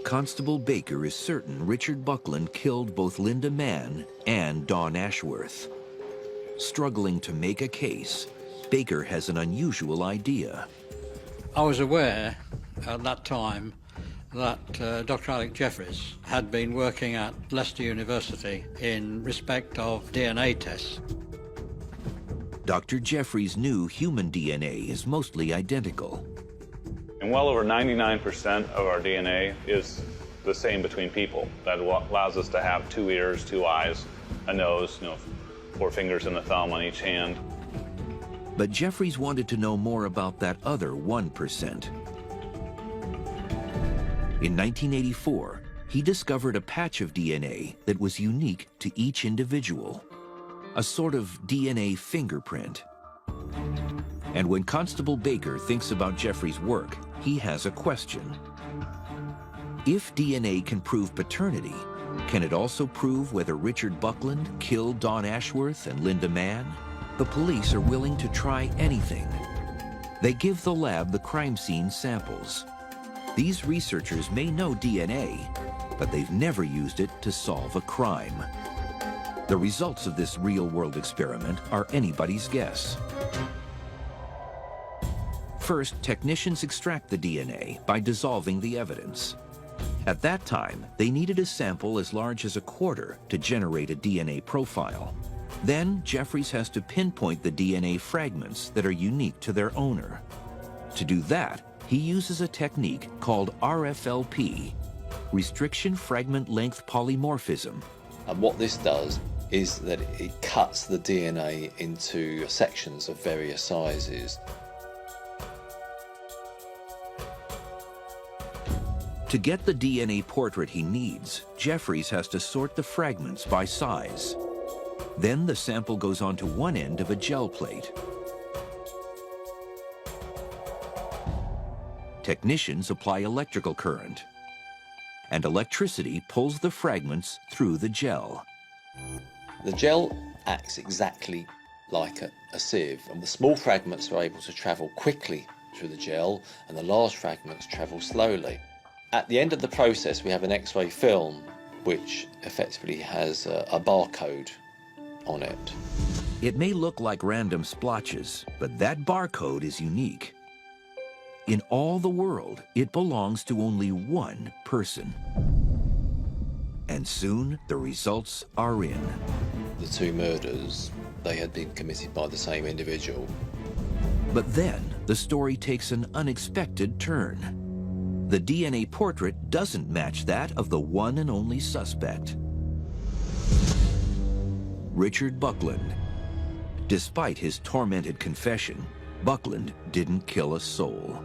Constable Baker is certain Richard Buckland killed both Linda Mann and Dawn Ashworth. Struggling to make a case, Baker has an unusual idea. I was aware at that time that Dr. Alec Jeffries had been working at Leicester University in respect of DNA tests. Dr. Jeffries knew human DNA is mostly identical. And well over 99% of our DNA is the same between people. That allows us to have 2 ears, 2 eyes, a nose, 4 fingers and a thumb on each hand. But Jeffries wanted to know more about that other 1%. In 1984, he discovered a patch of DNA that was unique to each individual, a sort of DNA fingerprint. And when Constable Baker thinks about Jeffries' work, he has a question. If DNA can prove paternity, can it also prove whether Richard Buckland killed Dawn Ashworth and Linda Mann? The police are willing to try anything. They give the lab the crime scene samples. These researchers may know DNA, but they've never used it to solve a crime. The results of this real-world experiment are anybody's guess. First, technicians extract the DNA by dissolving the evidence. At that time, they needed a sample as large as a quarter to generate a DNA profile. Then, Jeffries has to pinpoint the DNA fragments that are unique to their owner. To do that, he uses a technique called RFLP, Restriction Fragment Length Polymorphism. And what this does is that it cuts the DNA into sections of various sizes. To get the DNA portrait he needs, Jeffries has to sort the fragments by size. Then the sample goes onto one end of a gel plate. Technicians apply electrical current, and electricity pulls the fragments through the gel. The gel acts exactly like a sieve, and the small fragments are able to travel quickly through the gel, and the large fragments travel slowly. At the end of the process, we have an X-ray film, which effectively has a barcode on it. It may look like random splotches, but that barcode is unique. In all the world, it belongs to only one person. And soon, the results are in. The 2 murders, they had been committed by the same individual. But then, the story takes an unexpected turn. The DNA portrait doesn't match that of the one and only suspect, Richard Buckland. Despite his tormented confession, Buckland didn't kill a soul.